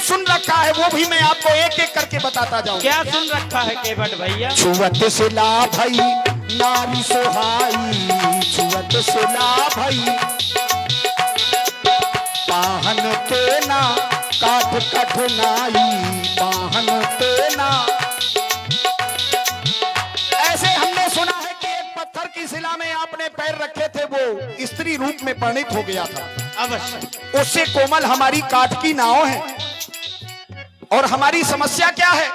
सुन रखा है वो भी मैं आपको एक एक करके बताता जाऊं। क्या सुन रखा है केवट भैया? छुअत से ला भई नारी सोहाई, छुअत से ला भई पाहन तेना काठ कठनाई, पाहन तेना। ऐसे हमने सुना है कि एक पत्थर की शिला में आपने पैर रखे थे, वो स्त्री रूप में परिणित हो गया था। अवश्य। उससे कोमल हमारी काठ की नाव है। और हमारी समस्या क्या है?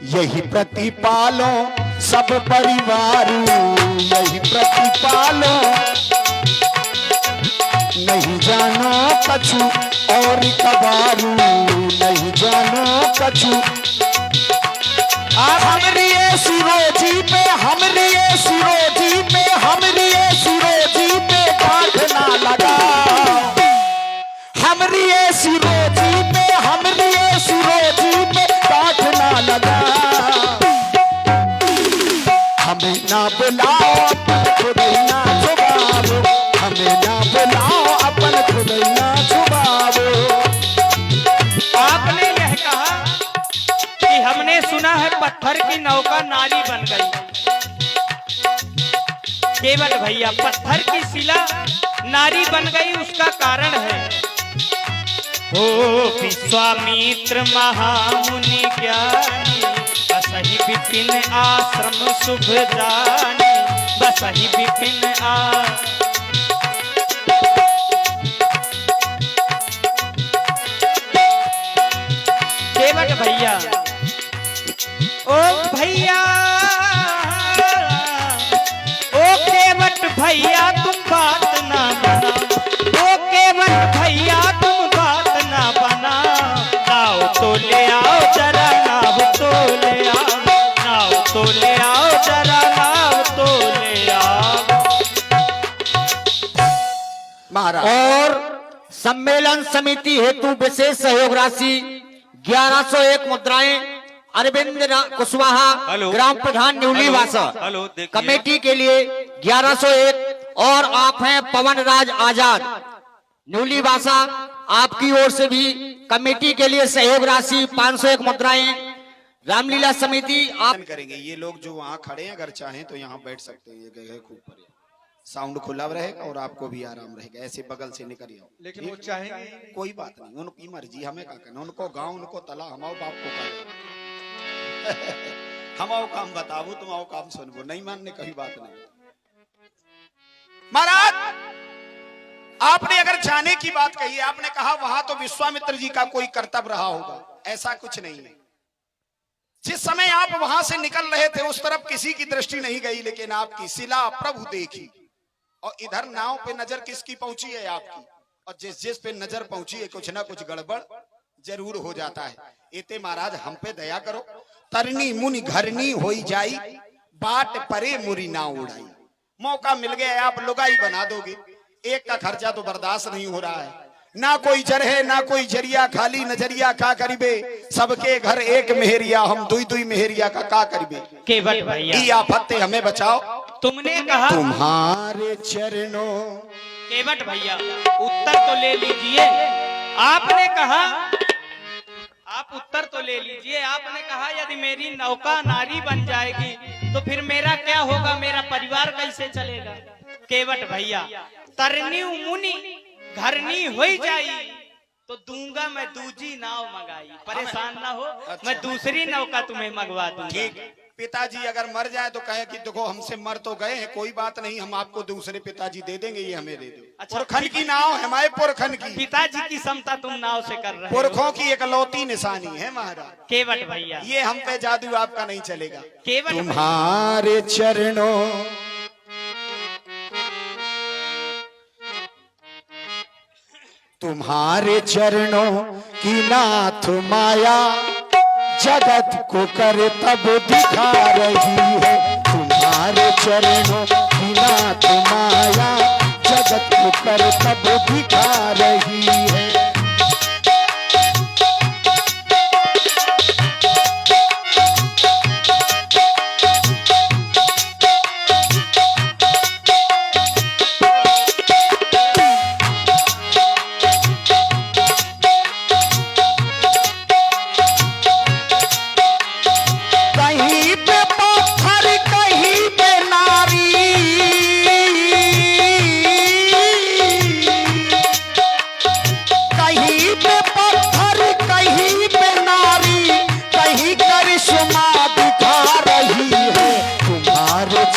यही प्रतिपालो सब परिवारू, यही प्रतिपालो नहीं जानो कछु और कबारू, नहीं जानो कछु। हमरी ये सिरोजी पे, हमरी ये सिरोजी पे, हमरी ये सिरोजी पे काठ ना लगा, हमरी ये सिरोजी पे, हमरी ये सिरोजी पे काठ ना लगा। हमें ना बुलाओ अपन खुद ना छुपाओ, हमें ना बुलाओ अपन खुद ना छुपाओ। आपने यह कहा कि हमने सुना है पत्थर की नौका नारी बन गई। केवट भैया, पत्थर की शिला नारी बन गई, उसका कारण है ओ विश्वामित्र महामुनि ज्ञानी, बसहि विपिन आश्रम शुभ जानी, बसहि विपिन केवट भैया, ओ भैया, ओ केवट भैया तुम बात ना बना, ओ केवट भैया तुम बात ना बना, नाव तो ले आओ जरा, नाव तो ले आओ, नाव तो ले आओ जरा, नाव तो ले आओ। महाराज और सम्मेलन समिति हेतु विशेष सहयोग राशि 1101 मुद्राएं अरविंद कुशवाहा, ग्राम प्रधान न्यूलीवासा, कमेटी के लिए 1101। और आप हैं पवन राज आजाद न्यूलीवासा, आपकी ओर से भी कमेटी के लिए सहयोग राशि 501 मुद्राएं। रामलीला समिति आप करेंगे। ये लोग जो वहाँ खड़े हैं अगर चाहें तो यहाँ बैठ सकते हैं, ये जगह खूब बढ़िया, साउंड खुला रहेगा और आपको भी आराम रहेगा। ऐसे बगल से निकल आओ, लेकिन वो चाहेंगे कोई बात नहीं, उनकी मर्जी, हमें क्या करना, उनको गाँव उनको तला, हमाओ बाप को कर हमाओ काम बताओ, तुम आओ काम सुनबो, नहीं मानने कभी बात नहीं। महाराज आपने अगर जाने की बात कही है, आपने कहा वहां तो विश्वामित्र जी का कोई कर्तव्य रहा होगा, ऐसा कुछ नहीं है। जिस समय आप वहां से निकल रहे थे उस तरफ किसी की दृष्टि नहीं गई, लेकिन आपकी शिला प्रभु देखी। और इधर नाव पे नजर किसकी पहुंची है? आपकी। और जिस जिस पे नजर पहुंची है कुछ ना कुछ गड़बड़ जरूर हो जाता है। एते महाराज हम पे दया करो, तरनी मुनि घरनी होई जाई, बाट परे मुरी ना उड़ाई। मौका मिल गया आप लुगाई बना दोगे, एक का खर्चा तो बर्दाश्त नहीं हो रहा है, ना कोई जर है ना कोई जरिया, खाली नजरिया का करीबे, सबके घर एक मेहरिया, हम दुई दुई मेहरिया का करीबे। केवट भैया, ई आफत हमें बचाओ, तुमने कहा तुम्हारे चरणों। केवट भैया उत्तर तो ले लीजिए, आपने कहा, आप उत्तर तो ले लीजिए। आपने कहा यदि मेरी नौका नारी बन जाएगी तो फिर मेरा क्या होगा, मेरा परिवार कैसे चलेगा? केवट भैया, तरनी मुनि घरनी होई जाई तो दूंगा मैं दूजी नाव मंगाई, परेशान ना हो। अच्छा। मैं दूसरी नौका तुम्हें मंगवा दूंगा। ठीक, पिताजी अगर मर जाए तो कहे कि देखो हमसे मर तो गए हैं, कोई बात नहीं, हम आपको दूसरे पिताजी दे देंगे, ये हमें दे दो। अच्छा, पुरखन की नाव है, हमारे पुरखन की, पिताजी की समता तुम नाव से कर रहे हो। पुरखों की एकलौती निशानी है महाराज। केवट भैया, ये हम पे जादू आपका नहीं चलेगा। केवट तुम्हारे चरणों, तुम्हारे चरणों की नाथ माया, जगत को कर तब दिखा रही है। तुम्हारे चरणों की नाथ माया, जगत को कर तब दिखा रही है।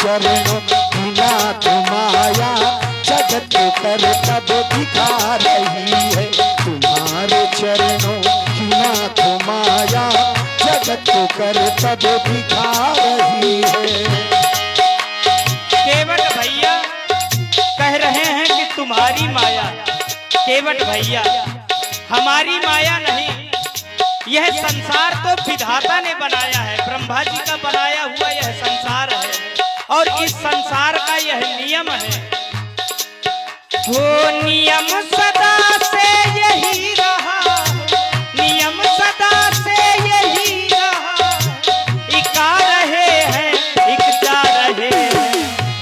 चरणों की नाथ माया जगत को कर तब दिखा रही है। तुम्हारे चरणों की नाथ माया जगत को कर तब दिखा रही है। केवट भैया कह रहे हैं कि तुम्हारी माया, केवट भैया हमारी माया नहीं, यह संसार तो विधाता ने बनाया है, ब्रह्मा जी का बनाया हुआ यह संसार है और इस संसार का यह नियम है। वो नियम सदा से यही रहा, नियम सदा से यही रहा, एक आ रहे हैं एक जा रहे हैं,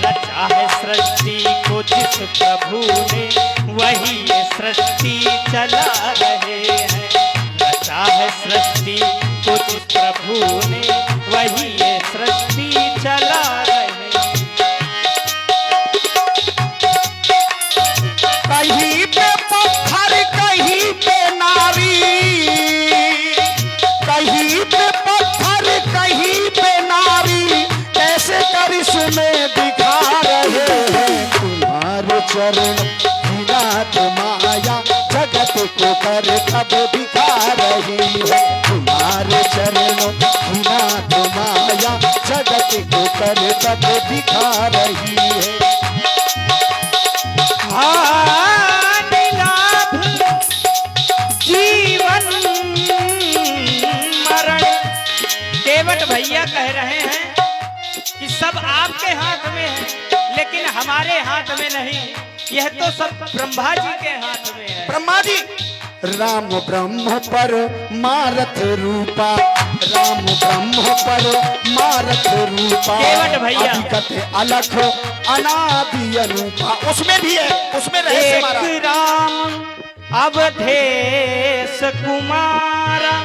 रचा है सृष्टि को जिस प्रभु ने वही ये सृष्टि चला रहे हैं, रचा है सृष्टि को जिस प्रभु ने वही ये सृष्टि चला रहे हैं। कहीं पे पत्थर कहीं पे नारी, कहीं पे पत्थर कहीं पे नारी, कैसे करिश्मे दिखा रहे हैं। तुम्हारे चरण की नाथ माया जगत को कर तब दिखा रही है। तुम्हारे चरणों की नाथ माया जगत को कर तब दिखा रही है। लाभ जीवन मरण, केवट भैया कह रहे हैं कि सब आपके हाथ में है, लेकिन हमारे हाथ में नहीं, यह तो सब ब्रह्मा जी के हाथ में है। ब्रह्मा जी राम ब्रह्म पर मारत रूपा, राम ब्रह्म पर मारत रूपा, केवट भैया अधिकत अलख अनादि अनूपा। उसमें भी है, उसमें रहस्य एक मारा। राम अवधेश कुमारा,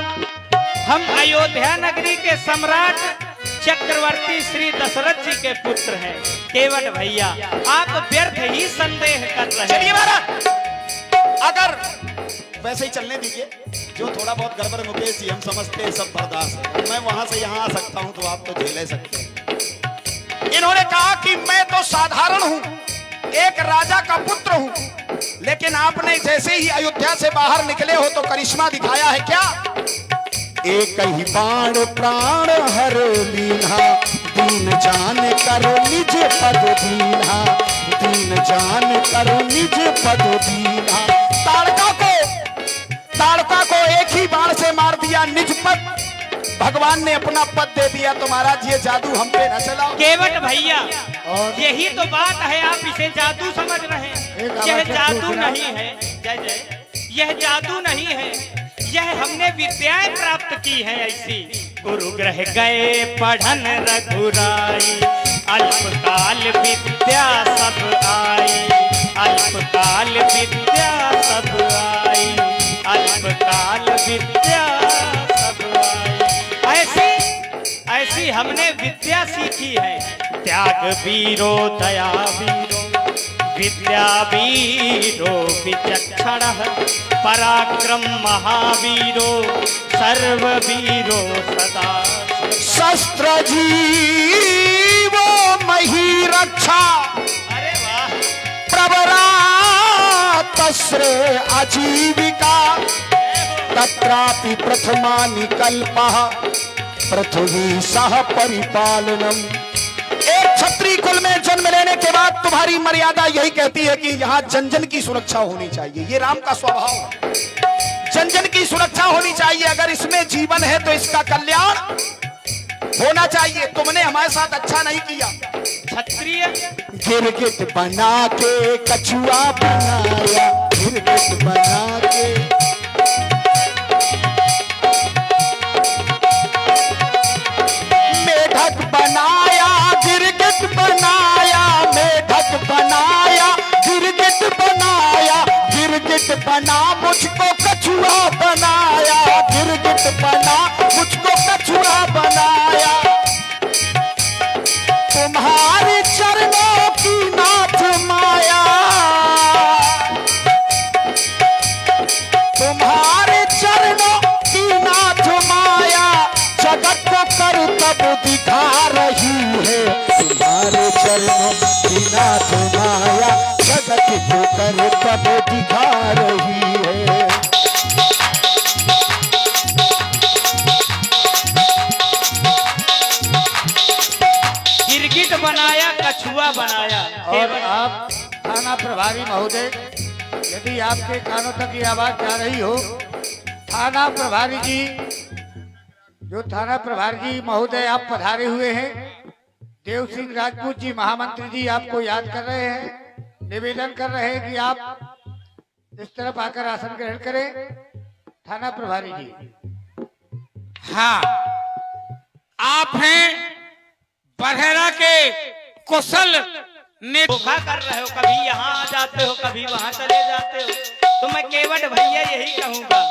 हम अयोध्या नगरी के सम्राट चक्रवर्ती श्री दशरथ जी के पुत्र हैं। केवट भैया आप व्यर्थ ही संदेह कर रहे चलिए हैं। महाराज, अगर वैसे ही चलने दीजिए, जो थोड़ा बहुत गड़बड़ मुकेश जी हम समझते हैं सब बर्दाश्त है, मैं वहां से यहां आ सकता हूं तो आप तो झेल सकते हैं। इन्होंने कहा कि मैं तो साधारण हूं, एक राजा का पुत्र हूं, लेकिन आपने जैसे ही अयोध्या से बाहर निकले हो तो करिश्मा दिखाया है। क्या? एक ही बाण प्राण हर लीन्हा, दीन जान करो निज पद दीन्हा, दीन जान करो निज पद दीन्हा। ताड़का को एक ही बाण से मार दिया, निज पद, भगवान ने अपना पद दे दिया। तो महाराज ये जादू हम पे न चलाओ। केवट भैया यही तो बात है, आप इसे जादू समझ रहे हैं, यह जादू नहीं है। जय जय, यह जादू नहीं है, यह हमने विद्याएं प्राप्त की है ऐसी। गुरु ग्रह गए पढ़न रघुराई, अल्पकाल विद्या सब आई, अल्पकाल विद्या सब आई, अल्पकाल विद्या सब आई। ऐसी हमने विद्या सीखी है। त्याग वीरो दया वीरो, विद्या वीरो विचक्षण, पराक्रम महावीरो, सर्ववीरो सदा। शस्त्र जीवो मही रक्षा, अरे वाह, प्रवरा तस्रे आजीविका, तत्रापि प्रथमानि कल्पः पृथ्वी सह परिपालनम। एक क्षत्रिय कुल में जन्म लेने के बाद तुम्हारी मर्यादा यही कहती है कि यहाँ जन जन की सुरक्षा होनी चाहिए। ये राम का स्वभाव है, जन जन की सुरक्षा होनी चाहिए। अगर इसमें जीवन है तो इसका कल्याण होना चाहिए। तुमने हमारे साथ अच्छा नहीं किया। क्षत्रिय गिरगिट बना के कछुआ बनाया, गिरगिट बना के मेढक बनाया, गिरगिट बनाया, मेढक बनाया, गिरगिट बनाया, गिरगिट बना मुझको कछुआ बनाया, गिरगिट बना मुझको कछुआ बनाया। तुम्हारे चरणों की नाथ माया, तुम्हारे चरणों की नाथ माया जगत को कर तब दिखा रही है। तुम्हारे चरणों की नाथ माया जगत को कर तब दिखा रही है। गिरगिट बनाया, कछुआ बनाया। और आप थाना प्रभारी महोदय, यदि आपके कानों तक ये आवाज जा रही हो, थाना प्रभारी जी, जो थाना प्रभारी जी महोदय आप पधारे हुए हैं, देव सिंह राजपूत जी महामंत्री जी आपको याद कर रहे हैं, निवेदन कर रहे हैं कि आप इस तरफ आकर आसन ग्रहण करें। थाना प्रभारी जी। हाँ, आप हैं बरहरा के कुशल ने धोखा कर रहे हो, कभी यहाँ आ जाते हो, कभी वहाँ चले जाते हो। तो मैं केवट भैया यही कहूँगा,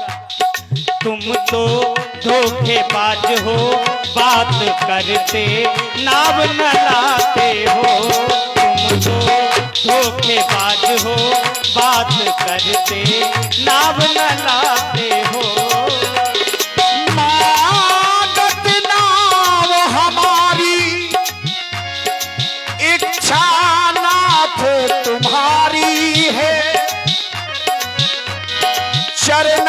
तुम तो धोखेबाज हो, बात करते नाव न लाते हो। तुम तो धोखेबाज हो, बात करते नाव न लाते हो। मादत नाव हमारी, इच्छा नाथ तुम्हारी है। चरण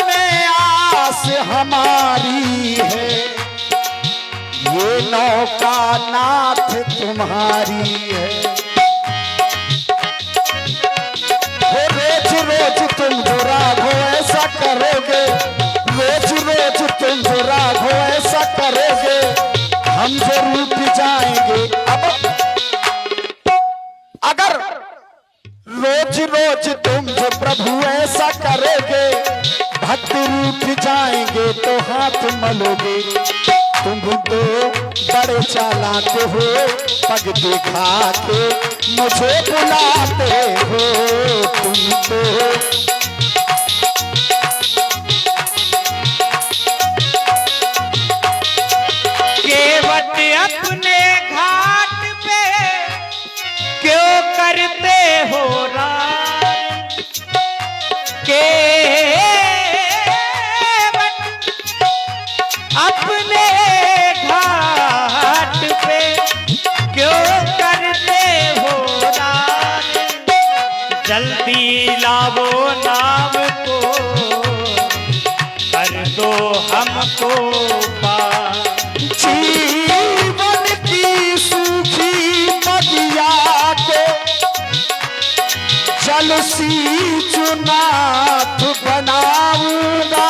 में आस हमारी है, ये नौका नाथ तुम्हारी है। रोज रोज तुम जो राघो ऐसा करोगे, रोज रोज तुम जो राघो ऐसा करोगे, हम जरूर भी जाएंगे। अब अगर रोज रोज तुम जो प्रभु ऐसा करोगे, भक्त रूठ जाएंगे तो हाथ मलोगे। तुम तो बड़े चालाक हो, पग दिखा के मुझे बुलाते हो। तुम तो केवट अपने घाट पे क्यों करते हो रात? केवट अपने घाट पे क्यों करते हो रात? जल्दी लावो नाव को, कर दो हमको पार। जीवन की सूखी नदिया को जल सी चुनाथ बनाऊंगा।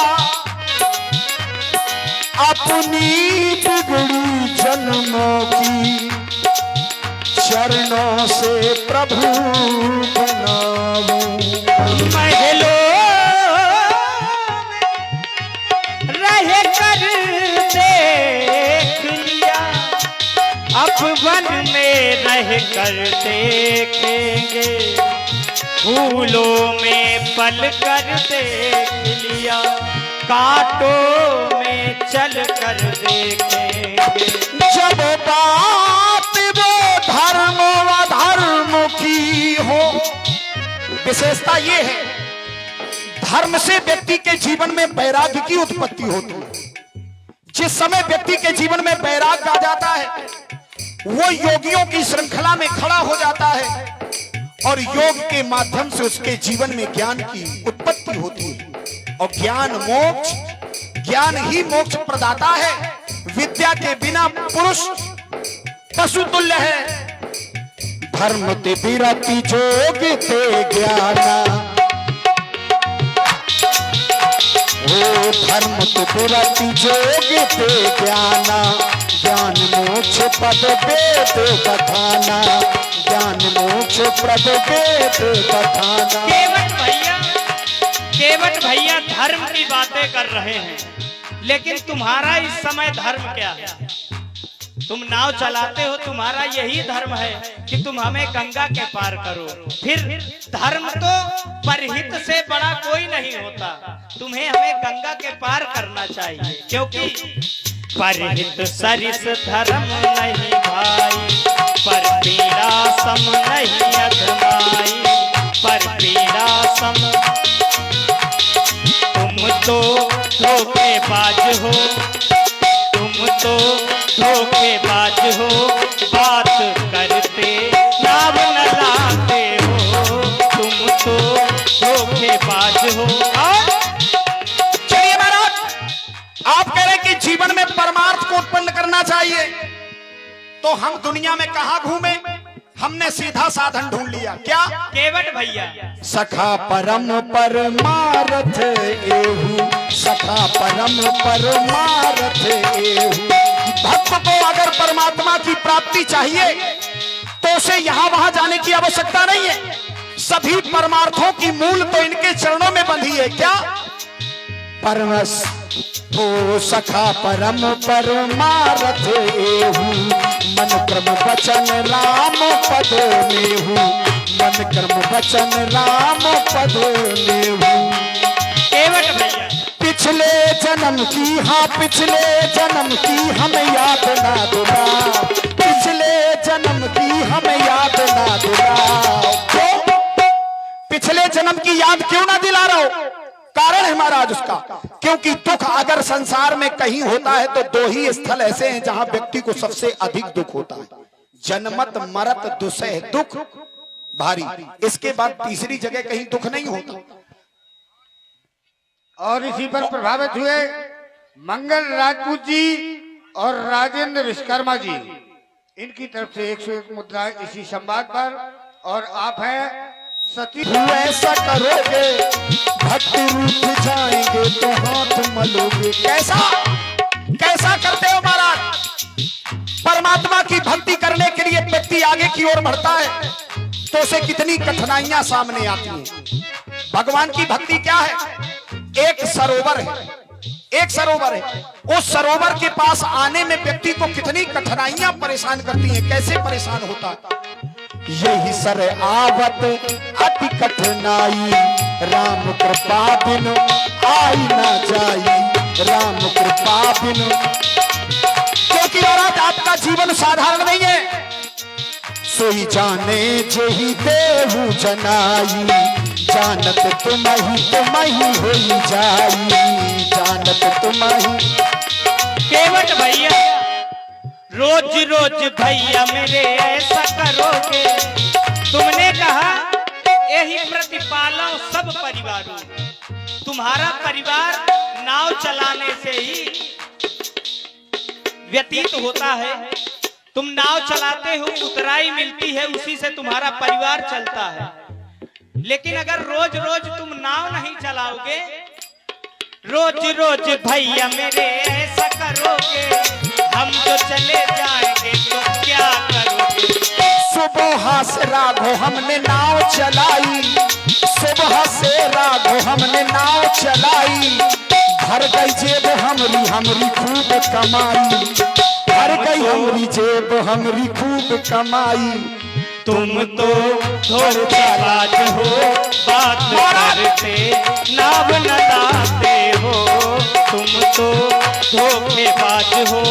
अपनी बिगड़ी जन्मों की चरणों से प्रभु बनाऊंगा। महलों में रह कर देख लिया, अब वन में रह कर देखेंगे। फूलों में पल कर देख लिया, कांटों में चल कर देखेंगे। जब बात वो धर्म अधर्म की हो, विशेषता ये है, धर्म से व्यक्ति के जीवन में वैराग्य की उत्पत्ति होती है। जिस समय व्यक्ति के जीवन में वैराग्य आ जाता है, वो योगियों की श्रृंखला में खड़ा हो जाता है और योग के माध्यम से उसके जीवन में ज्ञान की उत्पत्ति होती है। और ज्ञान मोक्ष, ज्ञान ही मोक्ष प्रदाता है। विद्या के बिना पुरुष पशु तुल्य है। धर्म ते विरति जोग ते ज्ञाना, ओ धर्म ते विरति जोग ते ज्ञाना। ज्ञान मोक्ष पद वेद कथाना, ज्ञान मोक्ष पद वेद कथाना। केवट भैया धर्म की बातें कर रहे हैं, लेकिन तुम्हारा इस समय धर्म क्या है? तुम नाव चलाते हो, तुम्हारा यही धर्म है कि तुम हमें गंगा के पार करो। फिर धर्म तो परहित से बड़ा कोई नहीं होता, तुम्हें हमें गंगा के पार करना चाहिए। क्योंकि परहित सरिस धर्म नहीं भाई, पर पीड़ा सम नहीं अधमाई, पर पीड़ा सम। तुम तो धोखेबाज हो, तुम तो धोखेबाज हो, बात कर हम दुनिया में कहां घूमे, हमने सीधा साधन ढूंढ लिया। क्या? केवट भैया, सखा परम परमारथ एहू, सखा परम परमारथ एहू। भक्त को अगर परमात्मा की प्राप्ति चाहिए तो उसे यहां वहां जाने की आवश्यकता नहीं है। सभी परमार्थों की मूल तो इनके चरणों में बंधी है। क्या? परमस ओ सखा परम परमारथ एहू, मन क्रम वचन राम पद नेहू, मन क्रम वचन राम पद नेहू। केवट भैया, पिछले जन्म की, हाँ पिछले जन्म की हम याद ना दिलाओ, पिछले जन्म की हम याद ना दिलाओ। क्यों? पिछले जन्म की याद क्यों ना दिला रहा हो? कारण है महाराज उसका, क्योंकि दुख अगर संसार में कहीं होता है तो दो ही स्थल ऐसे हैं जहां व्यक्ति को सबसे अधिक दुख होता है, जन्मत मरत दुसह दुख भारी। इसके बाद तीसरी जगह कहीं दुख नहीं होता। और इसी पर प्रभावित हुए मंगल राजपूत जी और राजेंद्र विश्वकर्मा जी, इनकी तरफ से 101 मुद्राएं इसी संवाद पर। और आप हैं सती। ऐसा करोगे भक्ति रूठ जाएंगे तो हाथ मलोगे। कैसा कैसा करते हो महाराज? परमात्मा की भक्ति करने के लिए व्यक्ति आगे की ओर बढ़ता है तो उसे कितनी कठिनाइयां सामने आती हैं। भगवान की भक्ति क्या है? एक सरोवर है, एक सरोवर है। उस सरोवर के पास आने में व्यक्ति को कितनी कठिनाइयां परेशान करती हैं। कैसे परेशान होता है? यही सर आवत अति कठिनाई, राम कृपा बिनु आई ना जाई, राम कृपा बिनु। क्योंकि महाराज आपका जीवन साधारण नहीं है। सोई जाने जेहि देहु जनाई, जानत तुमहि होई जाई, जानत तुमहि। केवट भैया, रोज रोज भैया मेरे ऐसा करोगे, तुमने कहा यही प्रतिपालो सब परिवारों। तुम्हारा परिवार नाव चलाने से ही व्यतीत होता है। तुम नाव चलाते हो, उतराई मिलती है, उसी से तुम्हारा परिवार चलता है। लेकिन अगर रोज रोज तुम नाव नहीं चलाओगे, रोज रोज भैया मेरे ऐसा करोगे, हम जो चले जाएंगे तो क्या करोगे? सुबह से राघो हमने नाव चलाई, सुबह से राघो हमने नाव चलाई, भर गई जेब हमरी हमरी खूब कमाई, भर गई हमरी जेब हमरी खूब कमाई। तुम तो धोखेबाज हो, बात करते नाव न लाते हो। तुम तो धोखेबाज हो,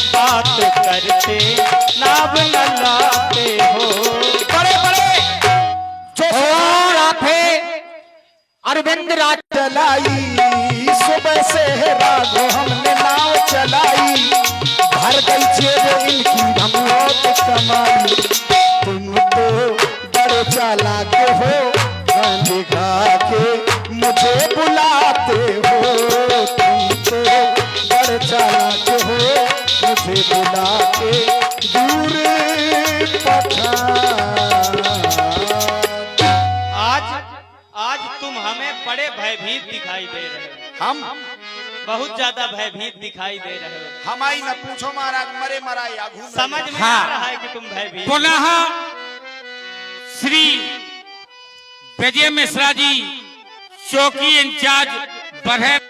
बात करते नाव न लाते हो। बड़े बड़े और आप है अरविंद राज चलाई, सुबह से राघो हमने नाव चलाई, भर गई जेब इनकी हम बहुत कमाई। तुम तो बड़े चालाक हो, गांधी खा के मुझे बुलाते हो, तुम तो बड़े चालाक हो, मुझे बुला के दूर पठान। आज तुम हमें बड़े भयभीत दिखाई दे रहे हो। हम बहुत ज्यादा भयभीत दिखाई दे रहे हो। हमारी न पूछो महाराज, मरे मरा या घूम समझ में हाँ। आ रहा है कि तुम भयभीत। पुनः श्री विजय मिश्रा जी, चौकी इंचार्ज बरहर।